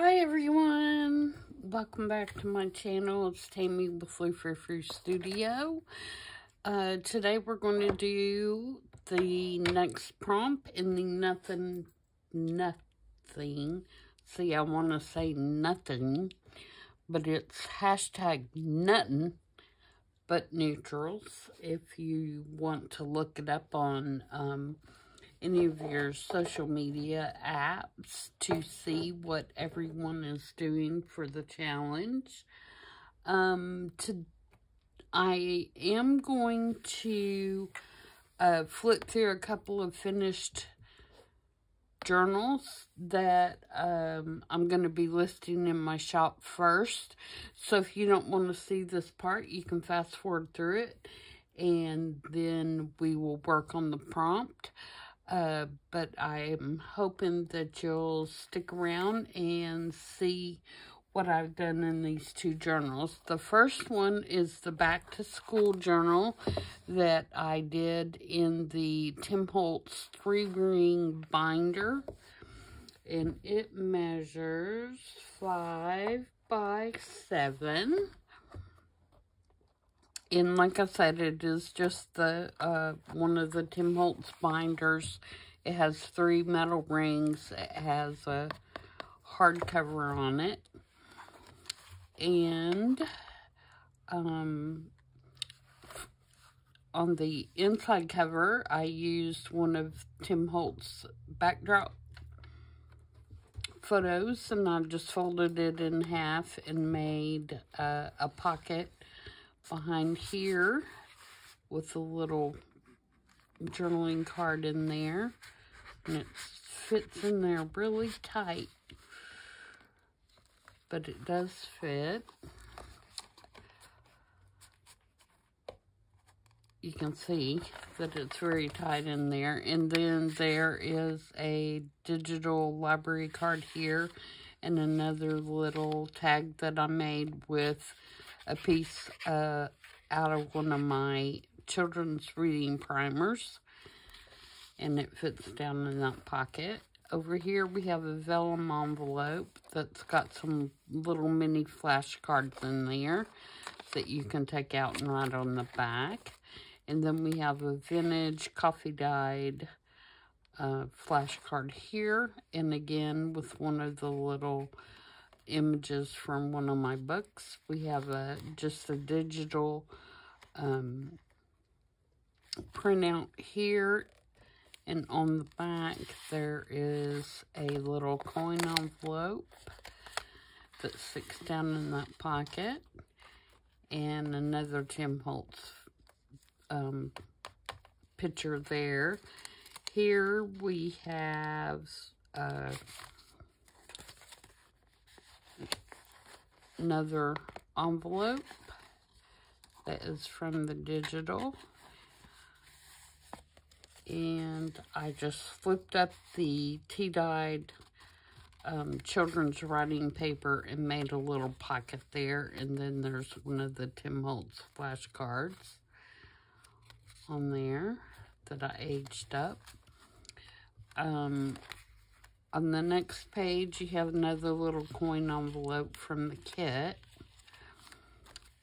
Hi everyone, welcome back to my channel. It's Tammy with Frou-frou Studio. Today we're going to do the next prompt in the nothing. See, I want to say nothing, but it's hashtag nothing but neutrals. If you want to look it up on any of your social media apps to see what everyone is doing for the challenge. I am going to flip through a couple of finished journals that I'm going to be listing in my shop first. So if you don't want to see this part, you can fast forward through it, and then we will work on the prompt. But I'm hoping that you'll stick around and see what I've done in these two journals. The first one is the Back to School journal that I did in the Tim Holtz 3-ring binder. And it measures 5 by 7. And like I said, it is just the one of the Tim Holtz binders. It has 3 metal rings. It has a hardcover on it. And on the inside cover, I used one of Tim Holtz backdrop photos, and I just folded it in half and made a pocket behind here with a little journaling card in there, and it fits in there really tight, but it does fit. You can see that it's very tight in there. And then there is a digital library card here and another little tag that I made with a piece out of one of my children's reading primers, and it fits down in that pocket. Over here we have a vellum envelope that's got some little mini flashcards in there that you can take out and write on the back. And then we have a vintage coffee dyed flashcard here, and again with one of the little images from one of my books. We have just a digital printout here, and on the back there is a little coin envelope that sticks down in that pocket, and another Tim Holtz picture there. Here we have another envelope that is from the digital, and I just flipped up the tea-dyed children's writing paper and made a little pocket there. And then there's one of the Tim Holtz flashcards on there that I aged up. On the next page, you have another little coin envelope from the kit.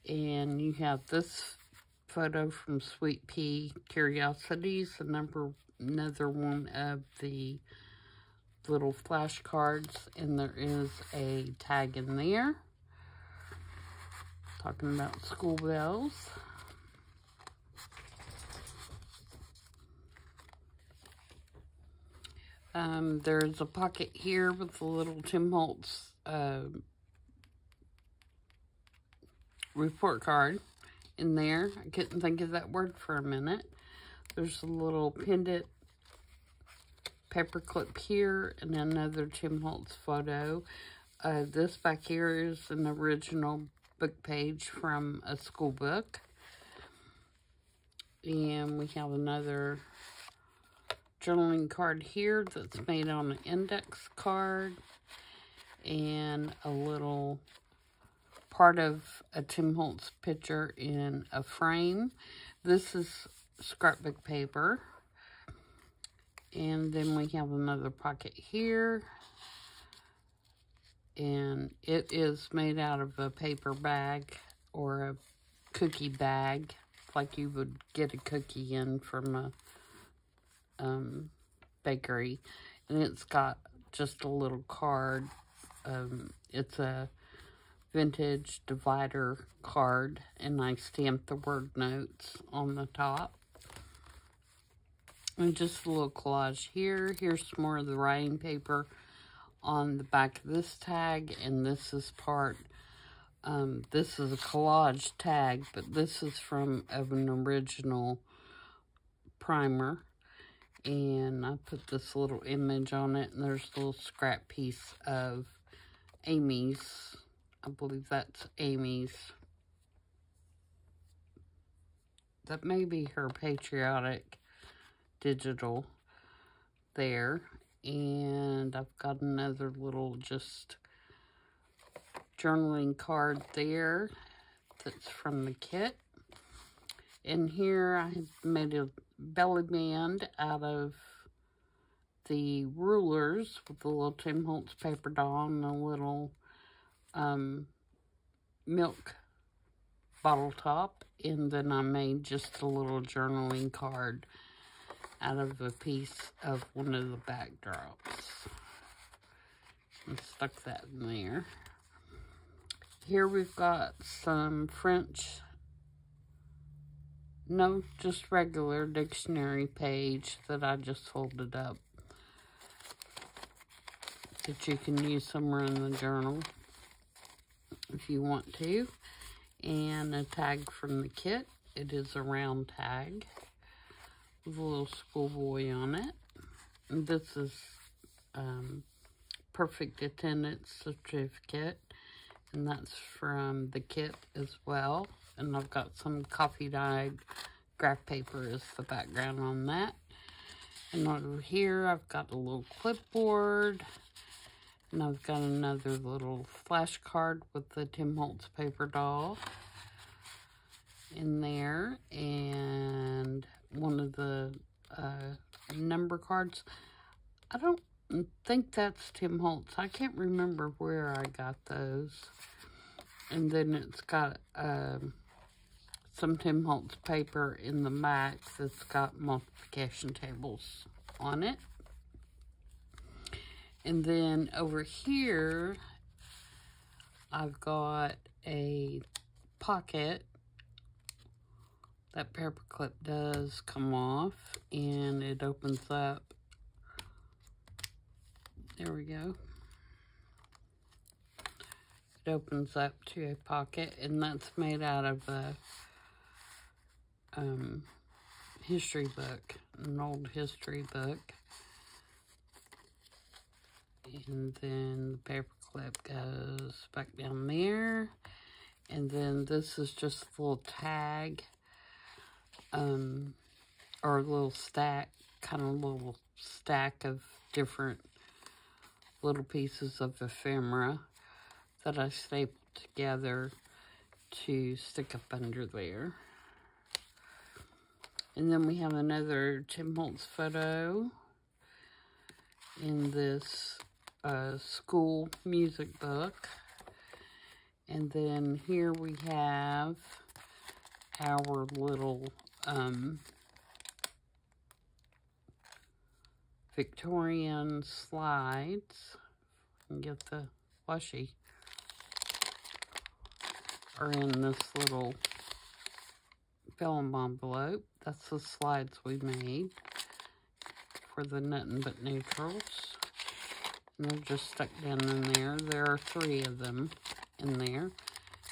And you have this photo from Sweet Pea Curiosities, another one of the little flashcards, and there is a tag in there talking about school bells. There's a pocket here with a little Tim Holtz report card in there. I couldn't think of that word for a minute. There's a little pendant paperclip here and another Tim Holtz photo. This back here is an original book page from a school book. And we have another journaling card here that's made on an index card, and a little part of a Tim Holtz picture in a frame. This is scrapbook paper. And then we have another pocket here, And it is made out of a paper bag or a cookie bag, like you would get a cookie in from a bakery. And it's got just a little card. It's a vintage divider card, and I stamped the word notes on the top. And just a little collage here. Here's some more of the writing paper on the back of this tag, and this is part, this is a collage tag, but this is from an original primer. And I put this little image on it, and there's a little scrap piece of Amy's. I believe that's Amy's. That may be her patriotic digital there. And I've got another little just journaling card there that's from the kit. And here I made a belly band out of the rulers with the little Tim Holtz paper doll and a little milk bottle top. And then I made just a little journaling card out of a piece of one of the backdrops. And stuck that in there. Here we've got some French, no, just regular dictionary page that I just folded up that you can use somewhere in the journal if you want to. And a tag from the kit. It is a round tag with a little schoolboy on it. And this is perfect attendance certificate, and that's from the kit as well. And I've got some coffee dyed graph paper as the background on that. And over here I've got a little clipboard, and I've got another little flashcard with the Tim Holtz paper doll in there, and one of the number cards. I don't think that's Tim Holtz. I can't remember where I got those. And then it's got some Tim Holtz paper in the back that's got multiplication tables on it. And then over here, I've got a pocket. That paper clip does come off, and it opens up. There we go. It opens up to a pocket, and that's made out of a history book, an old history book. And then the paper clip goes back down there. And then this is just a little tag, or a little stack, kind of a little stack of different little pieces of ephemera that I stapled together to stick up under there. And then we have another Tim Holtz photo in this school music book. And then here we have our little Victorian slides. And get the washi. Are in this little film envelope. That's the slides we made for the Nothing But Neutrals. And they're just stuck down in there. There are 3 of them in there.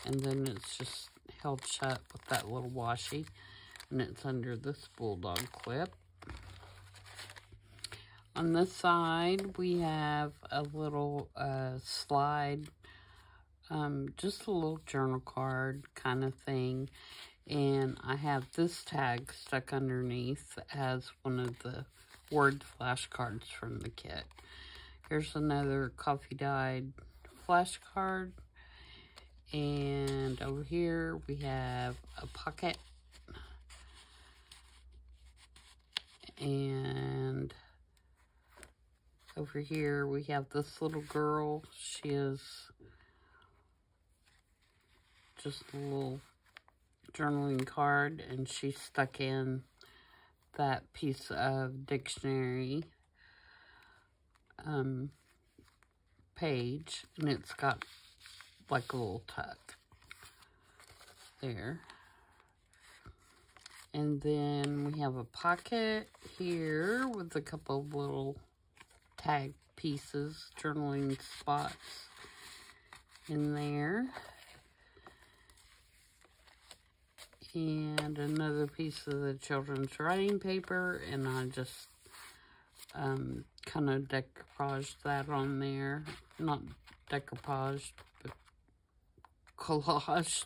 And then it's just held shut with that little washi. And it's under this bulldog clip. On this side, we have a little slide, just a little journal card kind of thing. And I have this tag stuck underneath as one of the word flashcards from the kit. Here's another coffee dyed flashcard. And over here we have a pocket. And Over here, we have this little girl. She is just a little journaling card, and she stuck in that piece of dictionary page, and it's got like a little tuck there. And then we have a pocket here with a couple of little tag pieces, journaling spots in there. And another piece of the children's writing paper, and I just kind of decoupaged that on there. Not decoupaged, but collaged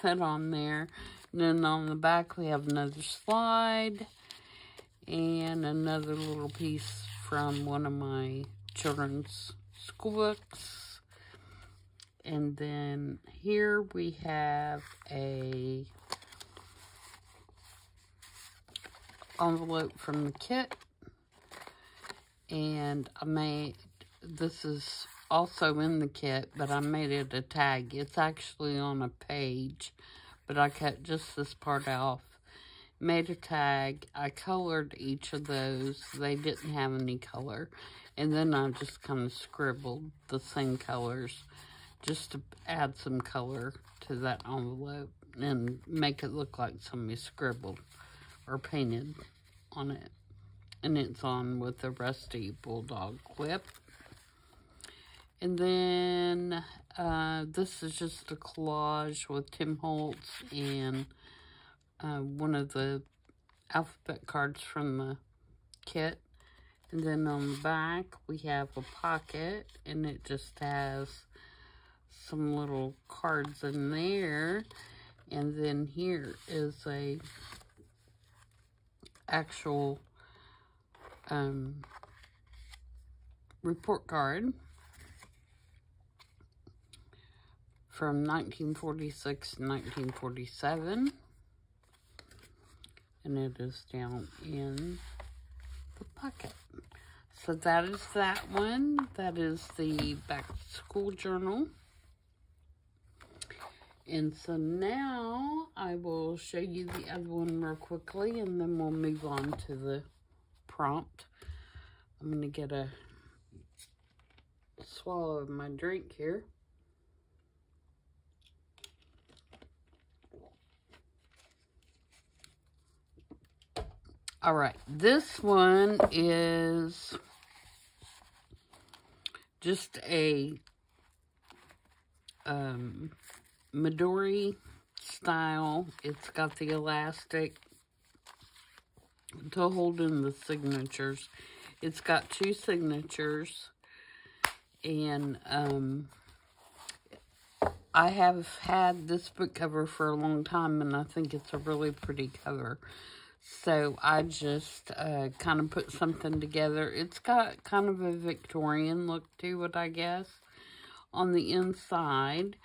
that on there. And then on the back we have another slide and another little piece from one of my children's school books. And then here we have a envelope from the kit, and this is also in the kit, but I made it a tag. It's actually on a page, but I cut just this part off, made a tag. I colored each of those. They didn't have any color, and then I just kind of scribbled the same colors just to add some color to that envelope and make it look like somebody scribbled or painted on it. And it's on with a rusty bulldog clip. And then this is just a collage with Tim Holtz and one of the alphabet cards from the kit. And then on the back we have a pocket, and it just has some little cards in there. And then here is a actual report card from 1946 and 1947, and it is down in the pocket. So that is that one. That is the back to school journal. And so now I will show you the other one real quickly, and then we'll move on to the prompt. I'm going to get a swallow of my drink here. All right, this one is just a Midori style. It's got the elastic to hold in the signatures. It's got 2 signatures, and I have had this book cover for a long time, and I think it's a really pretty cover. So I just kind of put something together. It's got kind of a Victorian look to it, I guess, on the inside.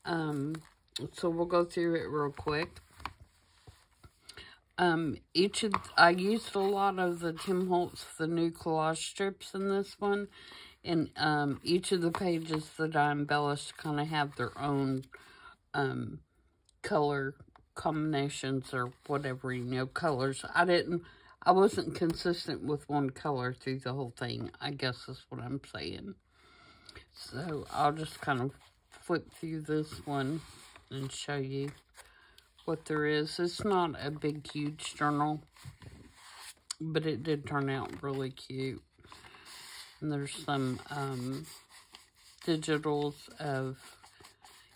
So we'll go through it real quick. I used a lot of the Tim Holtz, the new collage strips in this one. And each of the pages that I embellished kind of have their own color combinations or whatever, colors. I wasn't consistent with one color through the whole thing, I guess is what I'm saying. So I'll just kind of flip through this one and show you what there is. It's not a big, huge journal, but it did turn out really cute. And there's some digitals of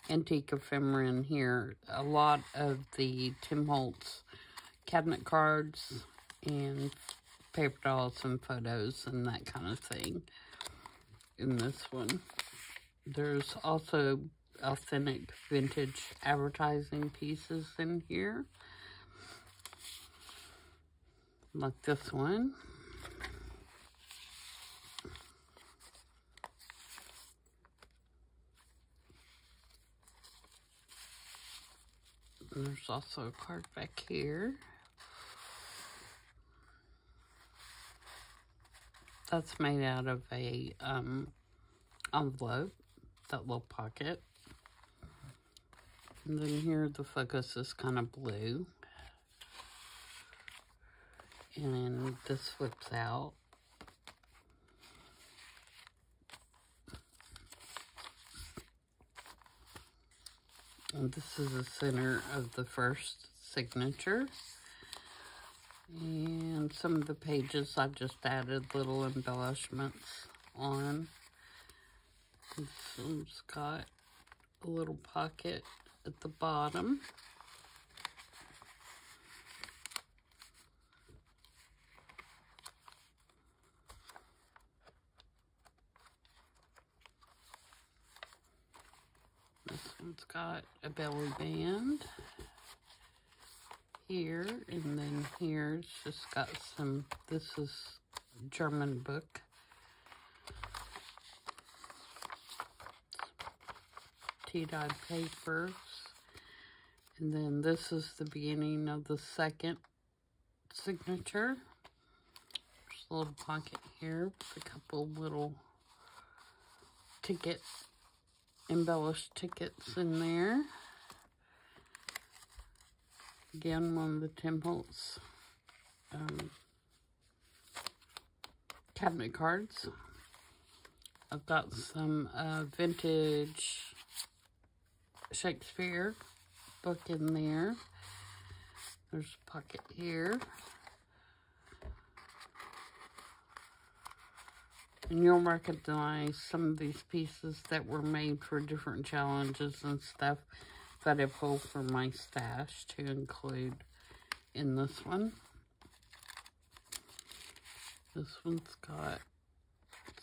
antique ephemera in here. A lot of the Tim Holtz cabinet cards and paper dolls and photos and that kind of thing in this one. There's also authentic vintage advertising pieces in here, like this one. And there's also a card back here. That's made out of a envelope, that little pocket. And then here the focus is kind of blue. And then this flips out. And this is the center of the first signature. And some of the pages I've just added little embellishments on. This one's got a little pocket at the bottom. This one's got a belly band here, and then here's just got some, this is German book. Tea-dyed papers. And then this is the beginning of the second signature. There's a little pocket here with a couple little embellished tickets in there. Again, one of the Tim Holtz cabinet cards. I've got some vintage Shakespeare book in there. There's a pocket here. And you'll recognize some of these pieces that were made for different challenges and stuff that I pulled from my stash to include in this one. This one's got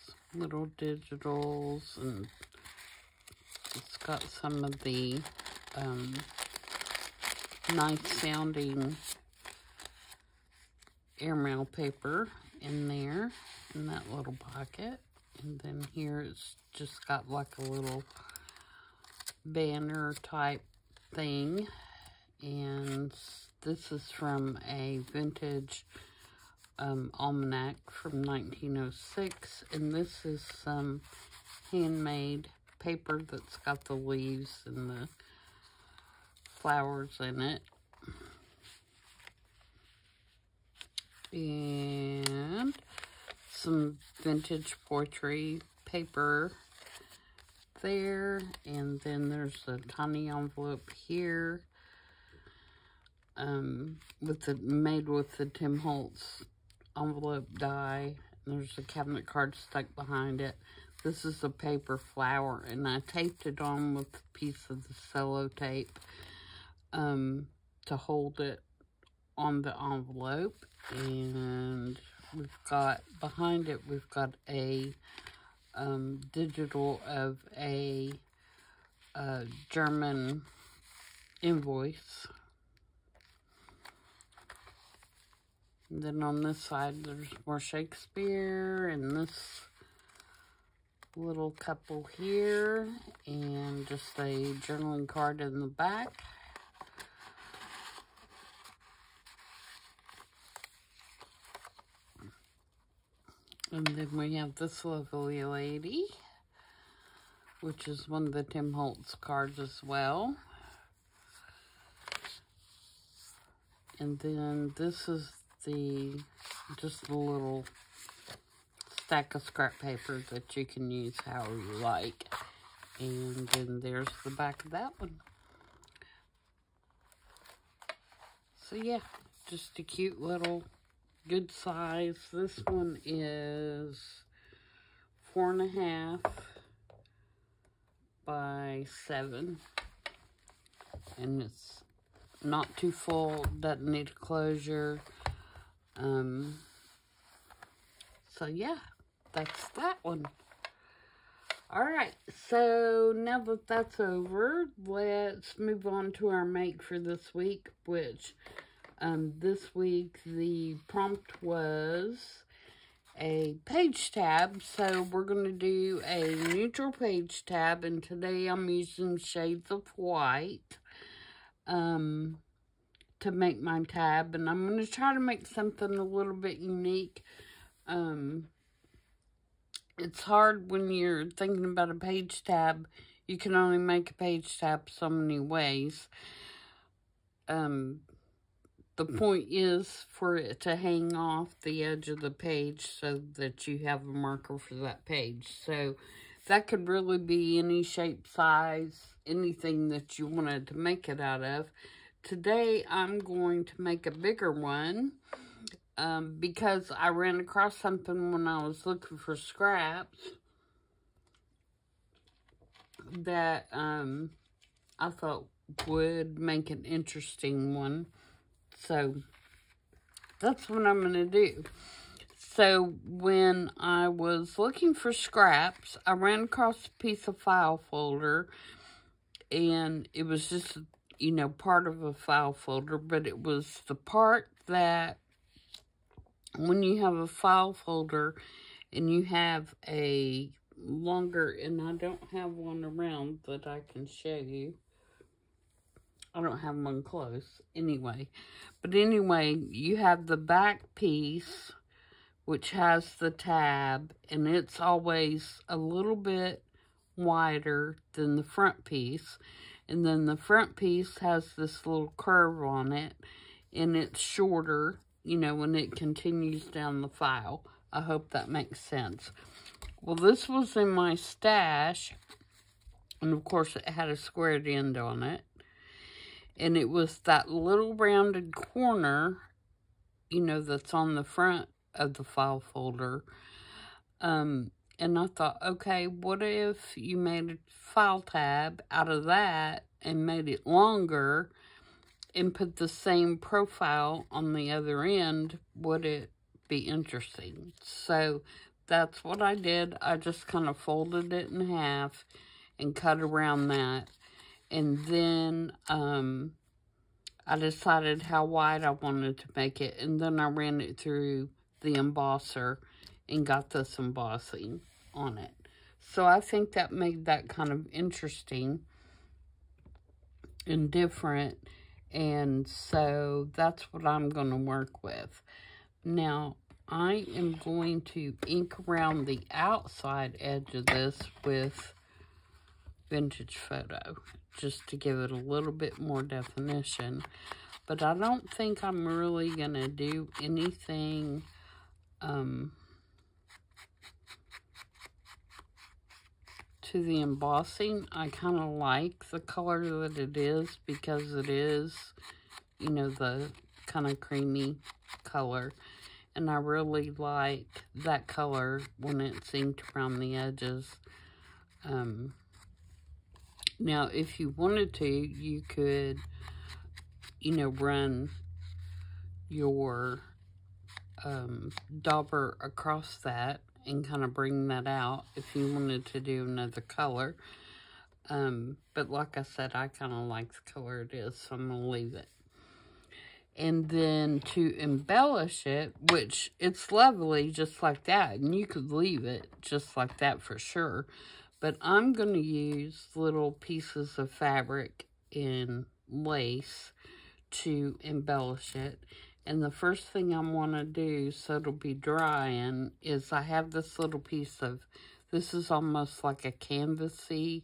some little digitals, and it's got some of the nice sounding airmail paper in there, in that little pocket. And then here it's just got like a little banner type thing. And this is from a vintage almanac from 1906. And this is some handmade paper that's got the leaves and the flowers in it. And some vintage poetry paper there. And then there's a tiny envelope here made with the Tim Holtz envelope die. And there's a cabinet card stuck behind it. This is a paper flower, and I taped it on with a piece of the sellotape to hold it on the envelope. And we've got, behind it, we've got a digital of a German invoice. And then on this side, there's more Shakespeare, and this little couple here, and just a journaling card in the back. And then we have this lovely lady, which is one of the Tim Holtz cards as well. And then this is just a little stack of scrap paper that you can use however you like. And then there's the back of that one. So yeah, just a cute little good size. This one is 4.5 by 7. And it's not too full, doesn't need a closure. So yeah, that's that one. Alright, so now that that's over, let's move on to our make for this week, which this week the prompt was a page tab. So we're going to do a neutral page tab, and today I'm using shades of white to make my tab, and I'm going to try to make something a little bit unique it's hard when you're thinking about a page tab. You can only make a page tab so many ways. The point is for it to hang off the edge of the page so that you have a marker for that page. So that could really be any shape, size, anything that you wanted to make it out of. Today I'm going to make a bigger one because I ran across something when I was looking for scraps that I thought would make an interesting one. So that's what I'm going to do. So when I was looking for scraps, I ran across a piece of file folder, and it was just, you know, part of a file folder, but it was the part that when you have a file folder and you have a longer, and I don't have one around that I can show you. I don't have one close anyway. But anyway, you have the back piece, which has the tab, and it's always a little bit wider than the front piece. And then the front piece has this little curve on it, and it's shorter, you know, when it continues down the file. I hope that makes sense. Well, this was in my stash, and of course it had a squared end on it. And it was that little rounded corner, you know, that's on the front of the file folder. And I thought, okay, what if you made a file tab out of that and made it longer and put the same profile on the other end? Would it be interesting? So that's what I did. I just kind of folded it in half and cut around that. And then I decided how wide I wanted to make it. And then I ran it through the embosser and got this embossing on it. So I think that made that kind of interesting and different. And so that's what I'm going to work with. Now, I am going to ink around the outside edge of this with Vintage Photo, just to give it a little bit more definition. But I don't think I'm really going to do anything to the embossing. I kind of like the color that it is because it is, you know, the kind of creamy color. And I really like that color when it's inked around the edges. Now, if you wanted to, you could, you know, run your dauber across that and kind of bring that out if you wanted to do another color. But like I said, I kind of like the color it is, so I'm going to leave it. And then to embellish it, which it's lovely just like that, and you could leave it just like that for sure. But I'm going to use little pieces of fabric and lace to embellish it. And the first thing I want to do, so it'll be drying, is I have this little piece of, this is almost like a canvasy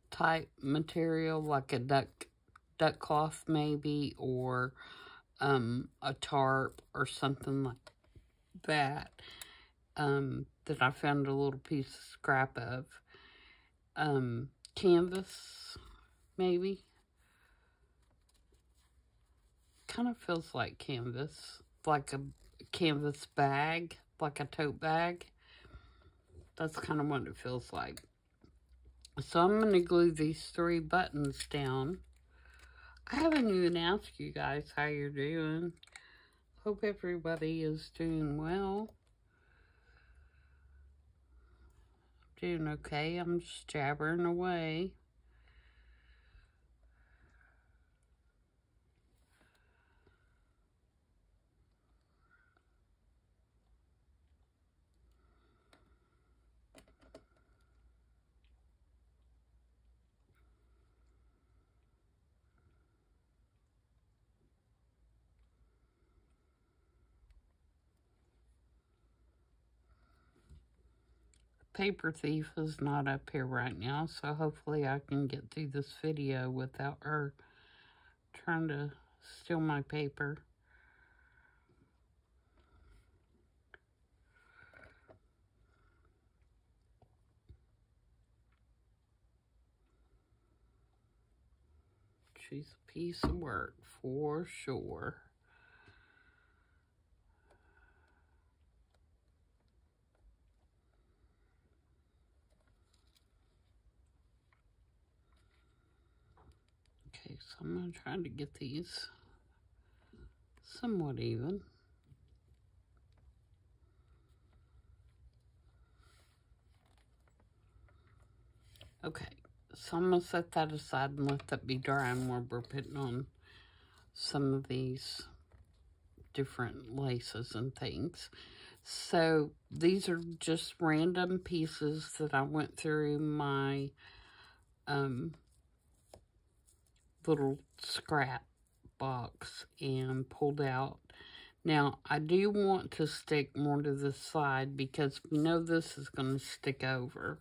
type material, like a duck cloth maybe, or a tarp or something like that, that I found a little piece of scrap of. Canvas, maybe. Kind of feels like canvas, like a canvas bag, like a tote bag. That's kind of what it feels like. So I'm going to glue these 3 buttons down. I haven't even asked you guys how you're doing. Hope everybody is doing well. Doing okay. I'm just jabbering away. paper thief is not up here right now, so hopefully I can get through this video without her trying to steal my paper. She's a piece of work for sure. Okay, so I'm going to try to get these somewhat even. Okay, so I'm going to set that aside and let that be drying while we're putting on some of these different laces and things. So these are just random pieces that I went through my little scrap box and pulled out. Now, I do want to stick more to this side because we know this is going to stick over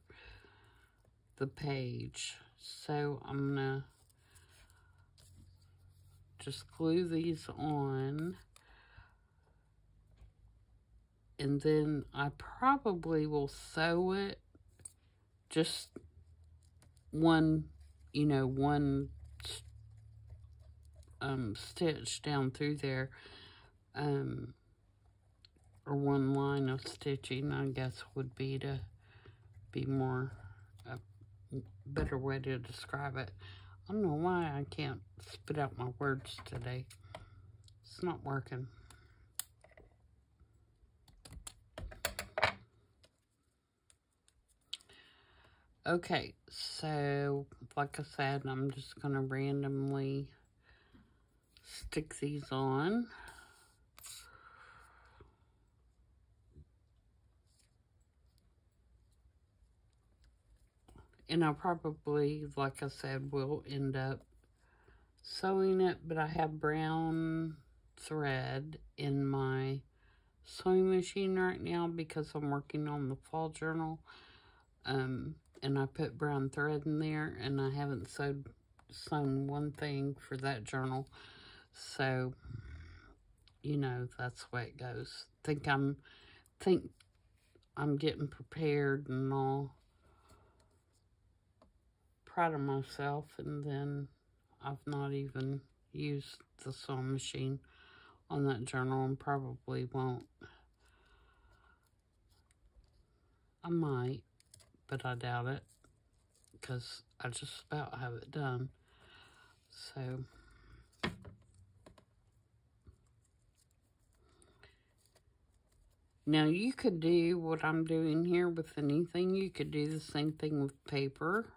the page. So I'm going to just glue these on. And then I probably will sew it just one, one stitch down through there. Or one line of stitching, I guess, would be to be more, a better way to describe it. I don't know why I can't spit out my words today. It's not working. Okay, so like I said, I'm just going to randomly stick these on. And I probably, like I said, will end up sewing it, but I have brown thread in my sewing machine right now because I'm working on the fall journal. And I put brown thread in there, and I haven't sewn one thing for that journal. So, that's the way it goes. Think I'm getting prepared and all proud of myself, and then I've not even used the sewing machine on that journal and probably won't. I might, but I doubt it because I just about have it done. So, now you could do what I'm doing here with anything. You could do the same thing with paper.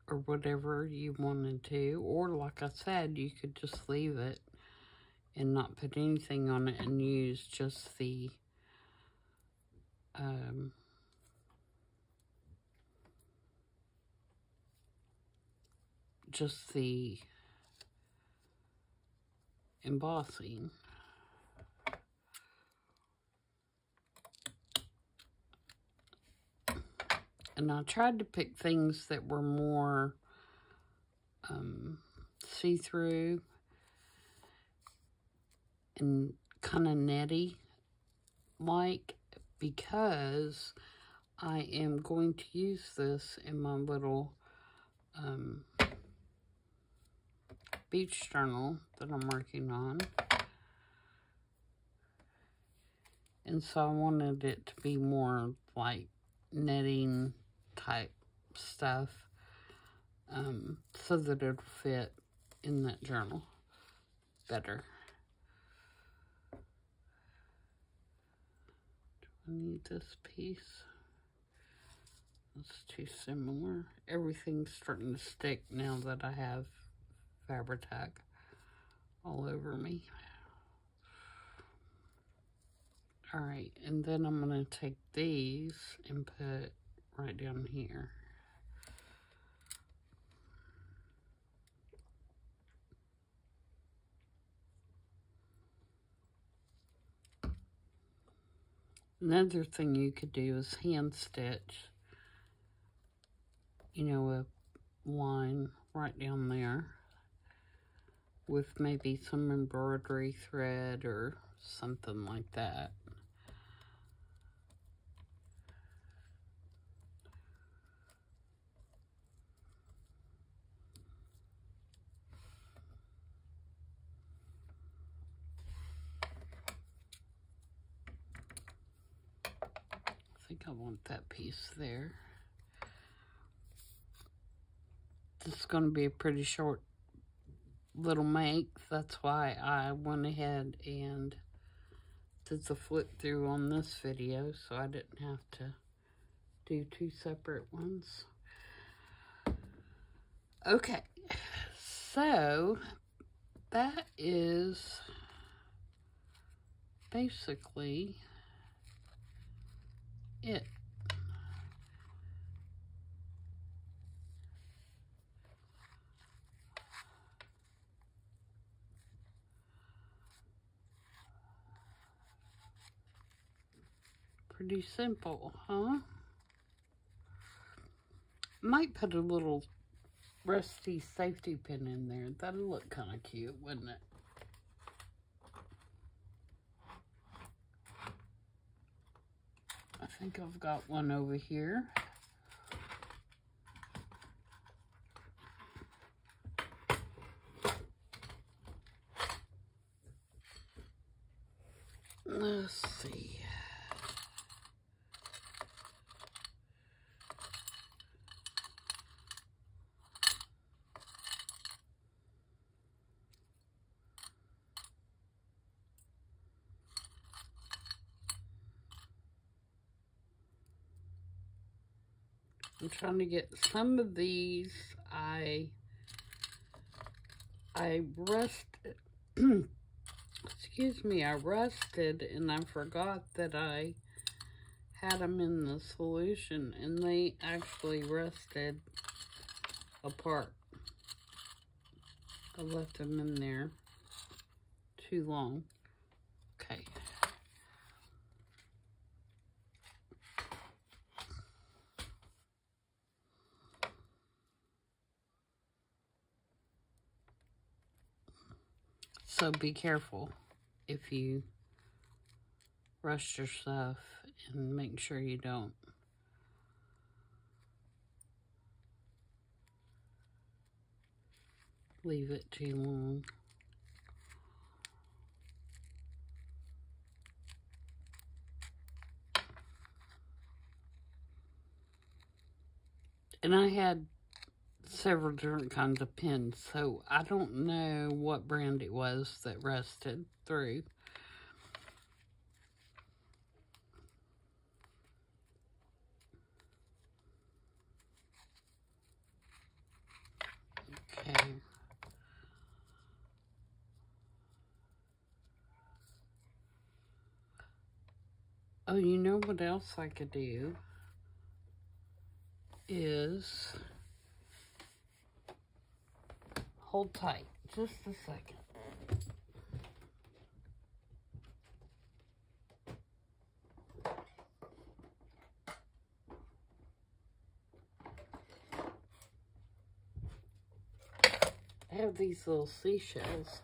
Or whatever you wanted to. Or like I said, you could just leave it and not put anything on it and use just the embossing. And I tried to pick things that were more see-through and kind of netty like, because I am going to use this in my little beach journal that I'm working on. And so I wanted it to be more like netting type stuff, so that it would fit in that journal better. Do I need this piece? It's too similar. Everything's starting to stick now that I have Fabri-Tac all over me. Alright, and then I'm going to take these and put right down here. Another thing you could do is hand stitch, you know, a line right down there with maybe some embroidery thread or something like that. I think I want that piece there. This is going to be a pretty short little make. That's why I went ahead and did the flip through on this video, so I didn't have to do two separate ones. Okay, so that is basically it. Pretty simple, huh? Might put a little rusty safety pin in there. That'll look kind of cute, wouldn't it? I think I've got one over here. Let's see. I'm trying to get some of these. I rusted, excuse me, I rusted and I forgot that I had them in the solution and they actually rusted apart. I left them in there too long. Okay. So be careful if you rush your stuff and make sure you don't leave it too long. And I had several different kinds of pins, so I don't know what brand it was that rusted through. Okay. Oh, you know what else I could do is hold tight just a second. I have these little seashells.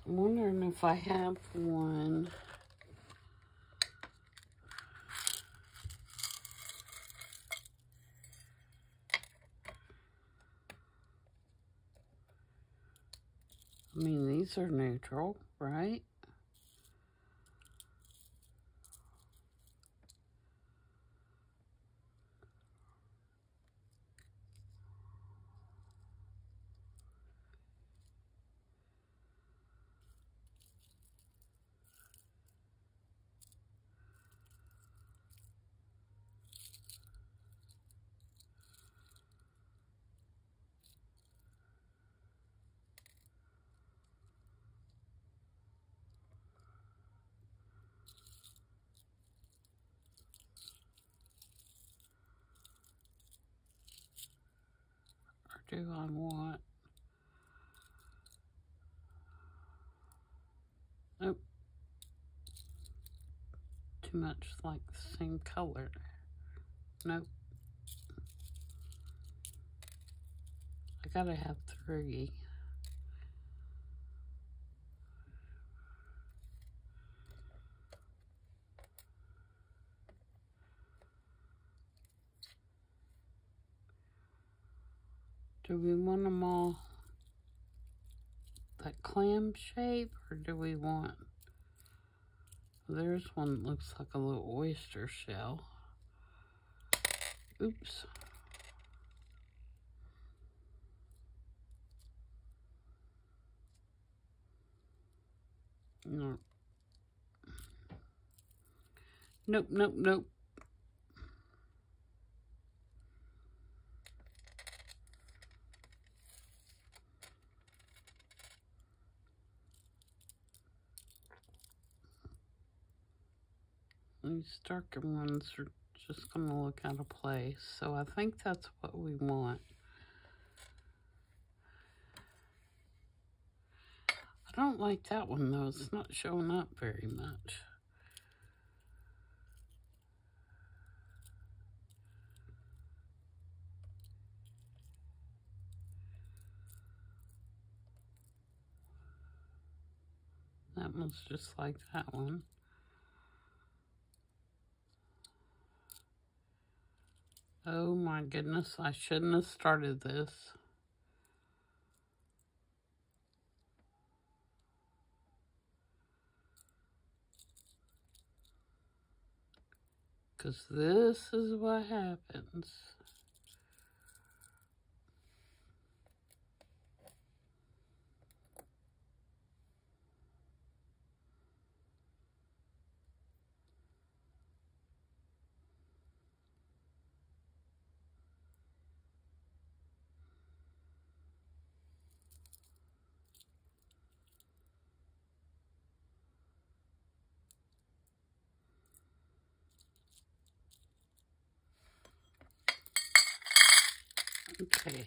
I'm wondering if I have one. I mean, these are neutral, right? Or do I want... Oh. too much like the same color. Nope. I gotta have 3. Do we want them all that clam shape, or do we want... There's one that looks like a little oyster shell. Oops. No. Nope, nope, nope. These darker ones are just going to look out of place. So I think that's what we want. I don't like that one though. It's not showing up very much. That one's just like that one. Oh my goodness, I shouldn't have started this. Because this is what happens. Okay.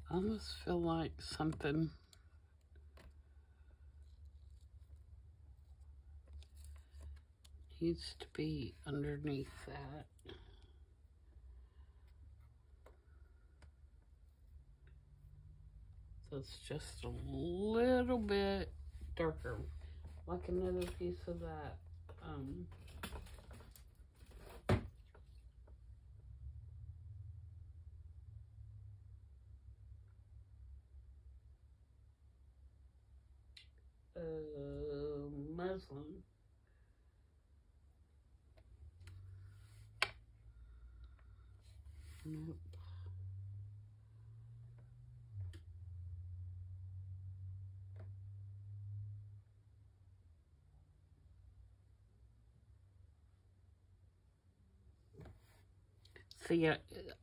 I almost feel like something needs to be underneath that. So it's just a little bit darker, like another piece of that. Muslin. Nope. See,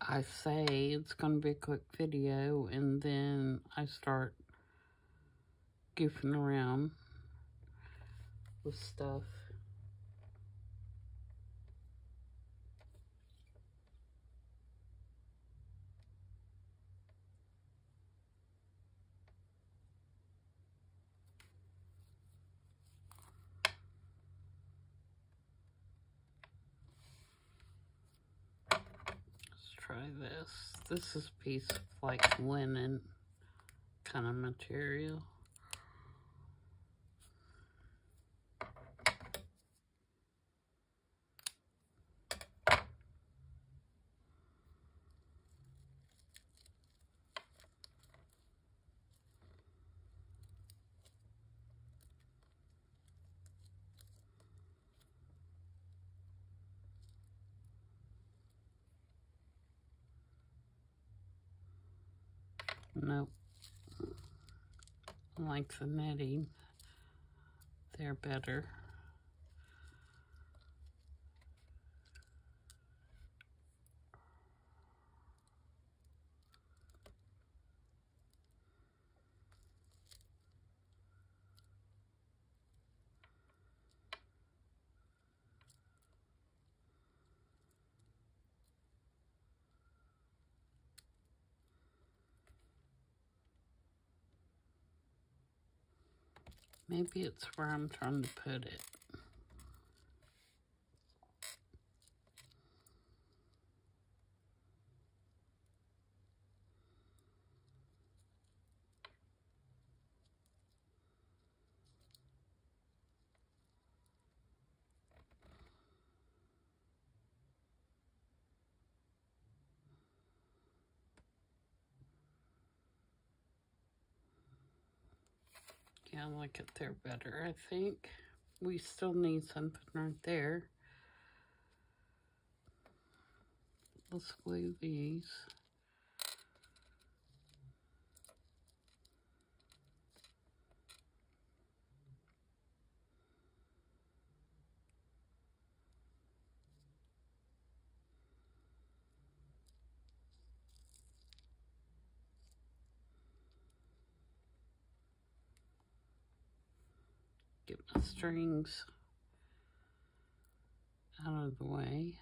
I say it's going to be a quick video, and then I start goofing around with stuff. Let's try this. This is a piece of like linen kind of material. Nope. I like the netting. They're better. Maybe it's where I'm trying to put it. Yeah, I like it there better, I think. We still need something right there. Let's glue these. Get my strings out of the way.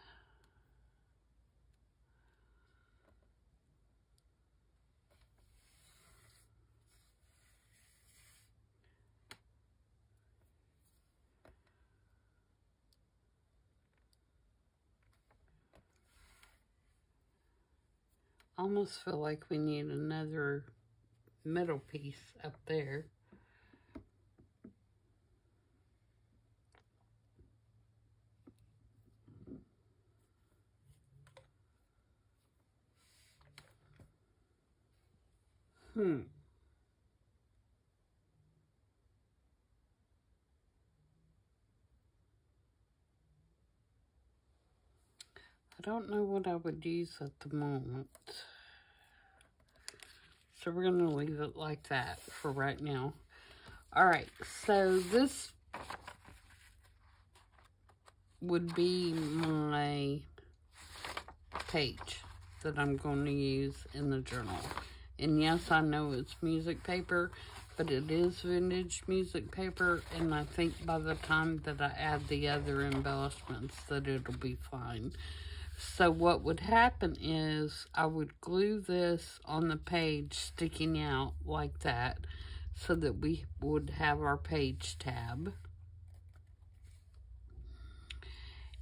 I almost feel like we need another middle piece up there. I don't know what I would use at the moment. So we're going to leave it like that for right now. Alright, so this would be my page that I'm going to use in the journal. And yes, I know it's music paper, but it is vintage music paper, and I think by the time that I add the other embellishments that it'll be fine. So what would happen is I would glue this on the page sticking out like that so that we would have our page tab.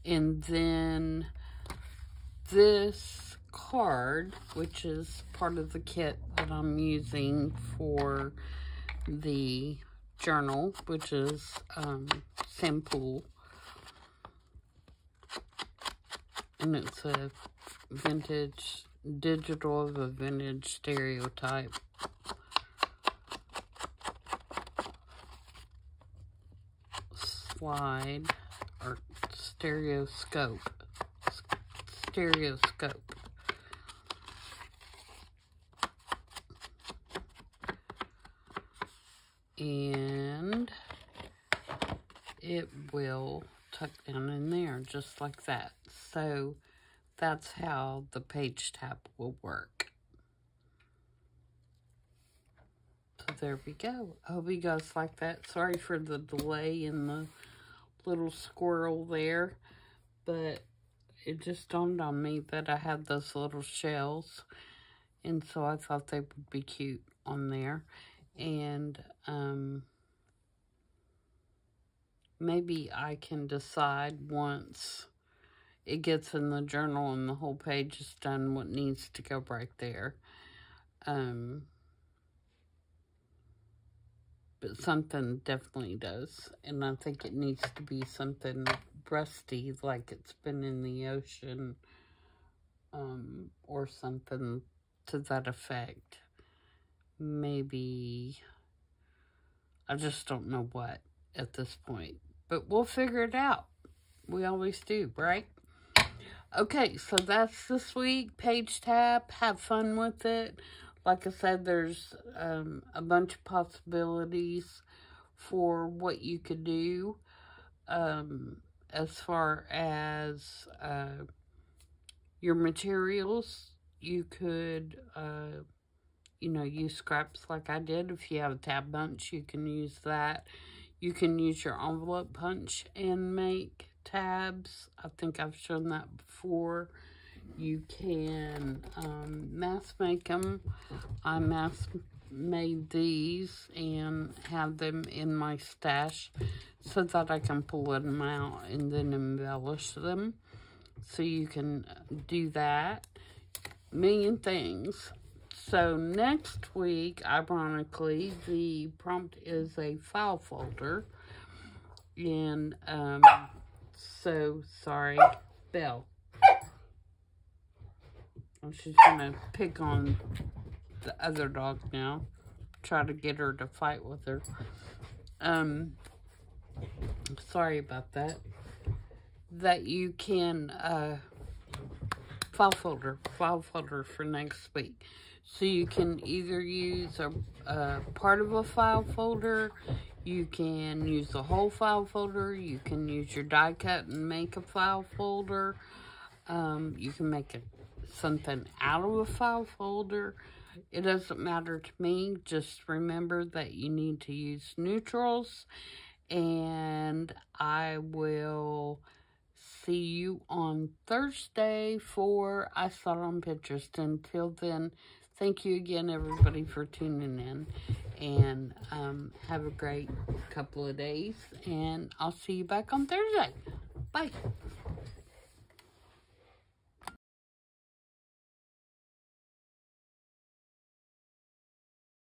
And then this card, which is part of the kit that I'm using for the journal, which is Sampool. And it's a vintage, digital of a vintage stereotype. Slide, or stereoscope. Stereoscope. And it will tuck down in there just like that. So that's how the page tab will work. So there we go. I hope you guys like that. Sorry for the delay in the little squirrel there, but it just dawned on me that I had those little shells, and so I thought they would be cute on there. And maybe I can decide once it gets in the journal and the whole page is done what needs to go right there. But something definitely does. And I think it needs to be something rusty, like it's been in the ocean, or something to that effect. Maybe, I just don't know what at this point. But we'll figure it out. We always do, right? Okay, so that's this week. Page tab. Have fun with it. Like I said, there's a bunch of possibilities for what you could do as far as your materials. You could, you know, use scraps like I did. If you have a tab punch, you can use that. You can use your envelope punch and make tabs. I think I've shown that before. You can mass make them. I mass made these and have them in my stash so that I can pull them out and then embellish them. So you can do that. Million things. So next week, ironically, the prompt is a file folder. And, so, sorry, Belle. She's gonna pick on the other dog now. Try to get her to fight with her. Sorry about that. That you can, file folder for next week. So you can either use a part of a file folder, you can use the whole file folder, you can use your die cut and make a file folder, you can make something out of a file folder. It doesn't matter to me. Just remember that you need to use neutrals, and I will see you on Thursday for I Saw It on Pinterest. Until then, thank you again, everybody, for tuning in. And have a great couple of days. And I'll see you back on Thursday. Bye.